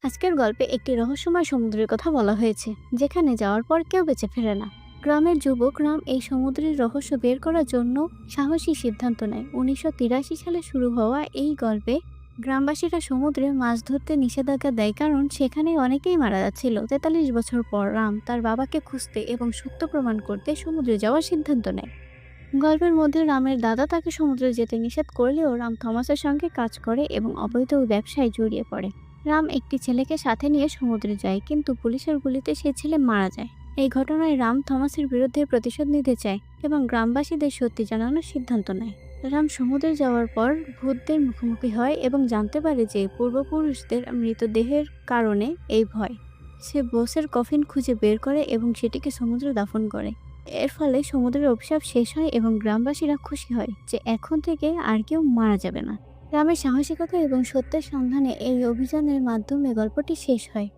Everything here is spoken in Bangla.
আজকের গল্পে একটি রহস্যময় সমুদ্রের কথা বলা হয়েছে, যেখানে যাওয়ার পর কেউ বেঁচে ফেরে না। গ্রামের যুবক রাম এই সমুদ্রের রহস্য বের করার জন্য সাহসী সিদ্ধান্ত নেয়। 1983 সালে শুরু হওয়া এই গল্পে গ্রামবাসীরা সমুদ্রে মাছ ধরতে নিষেধাজ্ঞা দেয়, কারণ সেখানে অনেকেই মারা যাচ্ছিল। 43 বছর পর রাম তার বাবাকে খুঁজতে এবং সত্য প্রমাণ করতে সমুদ্রে যাওয়ার সিদ্ধান্ত নেয়। গল্পের মধ্যে রামের দাদা তাকে সমুদ্রে যেতে নিষেধ করলেও রাম থমাসের সঙ্গে কাজ করে এবং অবৈধ ব্যবসায় জড়িয়ে পড়ে। রাম একটি ছেলেকে সাথে নিয়ে সমুদ্রে যায়, কিন্তু পুলিশের গুলিতে সে ছেলে মারা যায়। এই ঘটনায় রাম থমাসের বিরুদ্ধে প্রতিশোধ নিতে চায় এবং গ্রামবাসীদের সত্যি জানানোর সিদ্ধান্ত নেয়। রাম সমুদ্রে যাওয়ার পর ভূতদের মুখোমুখি হয় এবং জানতে পারে যে পূর্বপুরুষদের মৃতদেহের কারণে এই ভয়। সে বসের কফিন খুঁজে বের করে এবং সেটিকে সমুদ্রে দাফন করে। এর ফলে সমুদ্রের অভিশাপ শেষ হয় এবং গ্রামবাসীরা খুশি হয় যে এখন থেকে আর কেউ মারা যাবে না। গ্রামের সাহসিকতা এবং সত্যের সন্ধানে এই অভিযানের মাধ্যমে গল্পটি শেষ হয়।